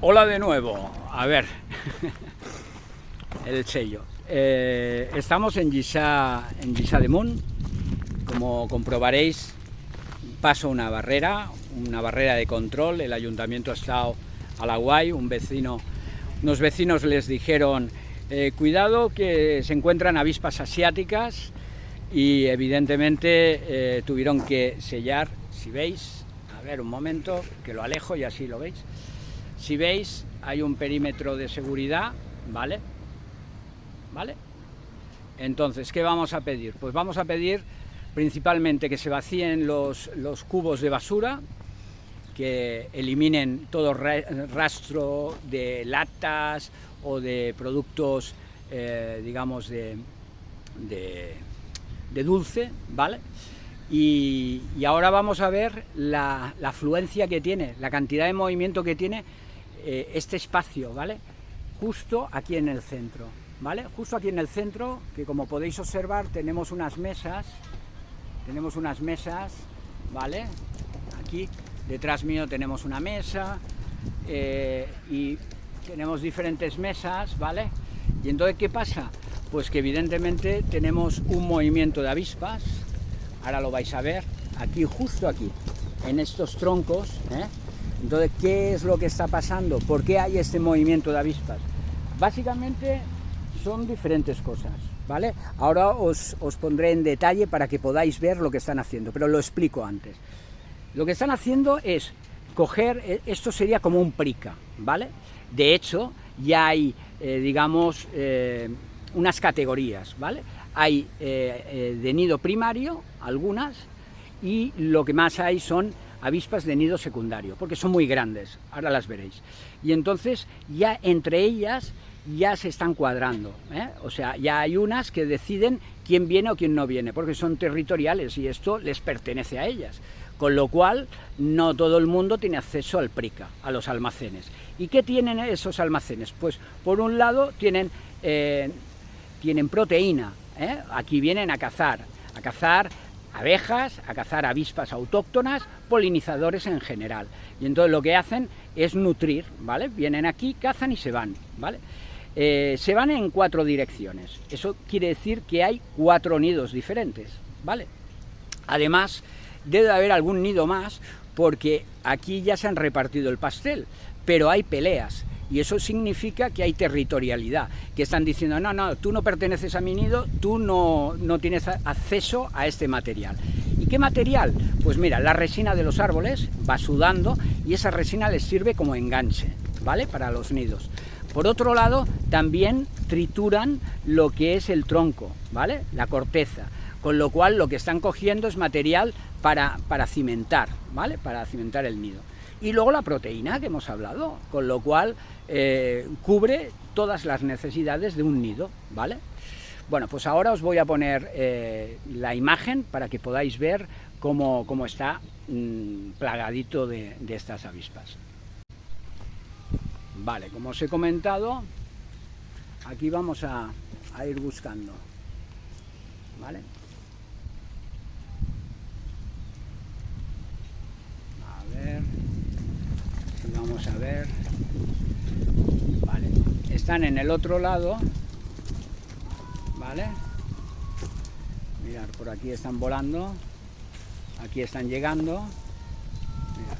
Hola de nuevo, a ver, el sello. Estamos en Lliçà de Munt. Como comprobaréis, paso una barrera de control. El ayuntamiento ha estado a la guay, unos vecinos les dijeron cuidado que se encuentran avispas asiáticas y evidentemente tuvieron que sellar. Si veis, a ver un momento, que lo alejo y así lo veis. Si veis, hay un perímetro de seguridad, ¿vale? Entonces, ¿qué vamos a pedir? Pues vamos a pedir principalmente que se vacíen los cubos de basura, que eliminen todo rastro de latas o de productos, digamos, de dulce, ¿vale? Y ahora vamos a ver la afluencia que tiene, la cantidad de movimiento que tiene este espacio, ¿vale? Justo aquí en el centro, ¿vale? Justo aquí en el centro, que como podéis observar tenemos unas mesas, ¿vale? Aquí detrás mío tenemos una mesa y tenemos diferentes mesas, ¿vale? Y entonces, ¿qué pasa? Pues que evidentemente tenemos un movimiento de avispas. Ahora lo vais a ver, aquí, justo aquí, en estos troncos, ¿eh? Entonces, ¿qué es lo que está pasando? ¿Por qué hay este movimiento de avispas? Básicamente son diferentes cosas, ¿vale? Ahora os pondré en detalle para que podáis ver lo que están haciendo, pero lo explico antes. Lo que están haciendo es coger, esto sería como un prica, ¿vale? De hecho, ya hay, digamos, unas categorías, ¿vale? Hay de nido primario, algunas, y lo que más hay son avispas de nido secundario, porque son muy grandes, ahora las veréis. Y entonces ya entre ellas ya se están cuadrando, ¿eh? O sea, ya hay unas que deciden quién viene o quién no viene, porque son territoriales y esto les pertenece a ellas. Con lo cual, no todo el mundo tiene acceso al prica, a los almacenes. ¿Y qué tienen esos almacenes? Pues, por un lado, tienen proteína, ¿eh? Aquí vienen a cazar abejas, a cazar avispas autóctonas, polinizadores en general. Y entonces lo que hacen es nutrir, ¿vale? Vienen aquí, cazan y se van, ¿vale? Se van en 4 direcciones. Eso quiere decir que hay 4 nidos diferentes, ¿vale? Además, debe haber algún nido más, porque aquí ya se han repartido el pastel, pero hay peleas. Y eso significa que hay territorialidad, que están diciendo, no, tú no perteneces a mi nido, tú no tienes acceso a este material. ¿Y qué material? Pues mira, la resina de los árboles va sudando y esa resina les sirve como enganche, ¿vale? Para los nidos. Por otro lado, también trituran lo que es el tronco, ¿vale? La corteza, con lo cual lo que están cogiendo es material para cimentar, ¿vale? Para cimentar el nido. Y luego la proteína que hemos hablado, con lo cual cubre todas las necesidades de un nido, ¿vale? Bueno, pues ahora os voy a poner la imagen para que podáis ver cómo está plagadito de estas avispas. Vale, como os he comentado, aquí vamos a ir buscando, ¿vale? A ver, vamos a ver, vale, están en el otro lado, ¿vale? Mirad, por aquí están volando, aquí están llegando, mirad.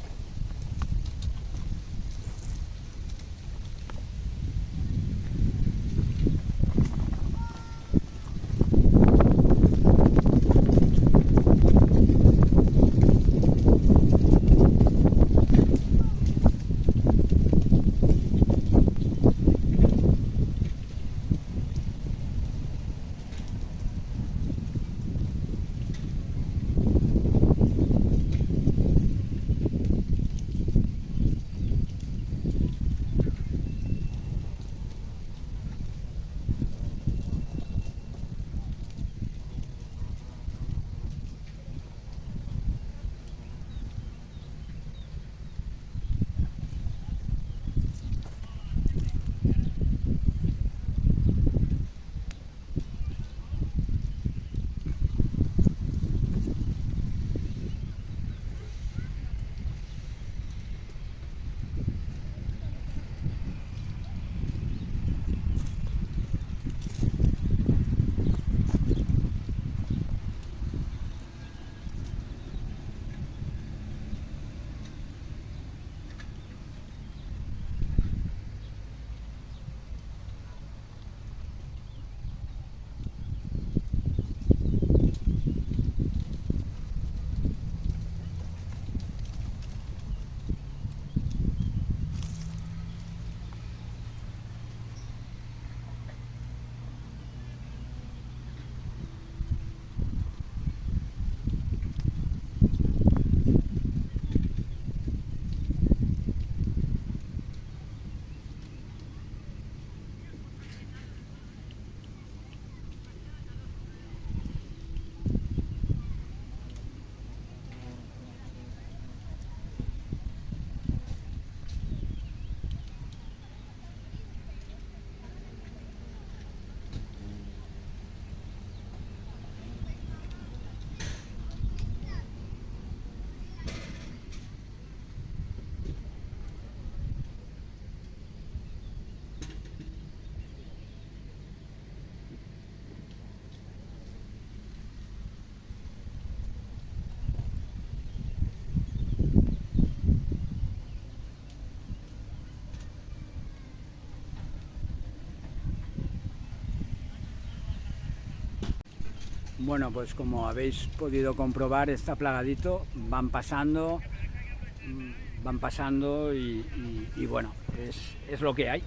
Bueno, pues como habéis podido comprobar, está plagadito, van pasando y bueno, es lo que hay,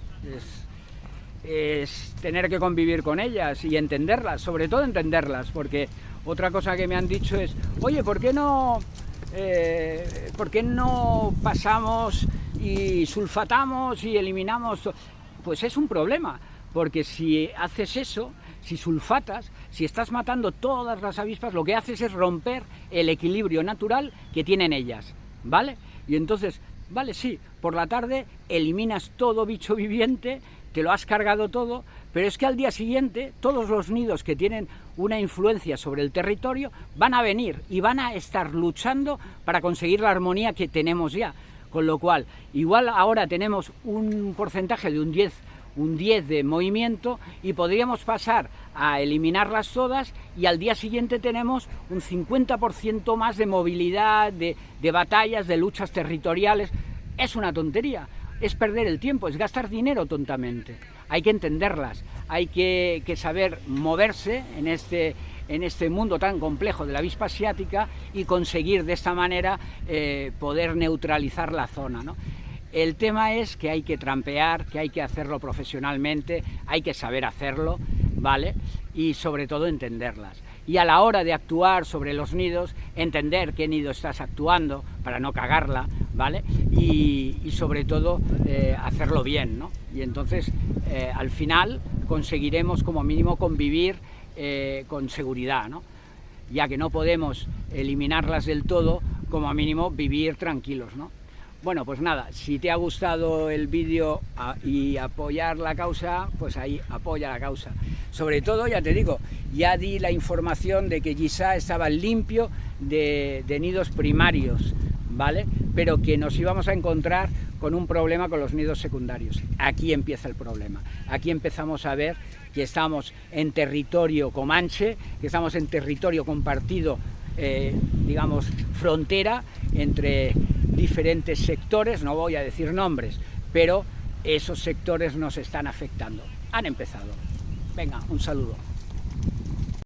es tener que convivir con ellas y entenderlas, sobre todo entenderlas, porque otra cosa que me han dicho es, oye, ¿por qué no pasamos y sulfatamos y eliminamos? Pues es un problema, porque si haces eso, si sulfatas, si estás matando todas las avispas, lo que haces es romper el equilibrio natural que tienen ellas, ¿vale? Y entonces, vale, sí, por la tarde eliminas todo bicho viviente, te lo has cargado todo, pero es que al día siguiente todos los nidos que tienen una influencia sobre el territorio van a venir y van a estar luchando para conseguir la armonía que tenemos ya. Con lo cual, igual ahora tenemos un porcentaje de un 10 de movimiento y podríamos pasar a eliminarlas todas y al día siguiente tenemos un 50% más de movilidad, de batallas, de luchas territoriales. Es una tontería, es perder el tiempo, es gastar dinero tontamente. Hay que entenderlas, hay que saber moverse en este mundo tan complejo de la avispa asiática y conseguir de esta manera poder neutralizar la zona, ¿no? El tema es que hay que trampear, que hay que hacerlo profesionalmente, hay que saber hacerlo, ¿vale? Y sobre todo entenderlas. Y a la hora de actuar sobre los nidos, entender qué nido estás actuando para no cagarla, ¿vale? Y sobre todo hacerlo bien, ¿no? Y entonces al final conseguiremos como mínimo convivir con seguridad, ¿no? Ya que no podemos eliminarlas del todo, como mínimo vivir tranquilos, ¿no? Bueno, pues nada, si te ha gustado el vídeo y apoyar la causa, pues ahí apoya la causa. Sobre todo, ya te digo, ya di la información de que Yisá estaba limpio de nidos primarios, ¿vale? Pero que nos íbamos a encontrar con un problema con los nidos secundarios. Aquí empieza el problema. Aquí empezamos a ver que estamos en territorio comanche, que estamos en territorio compartido, digamos, frontera entre diferentes sectores, no voy a decir nombres, pero esos sectores nos están afectando. Han empezado. Venga, un saludo.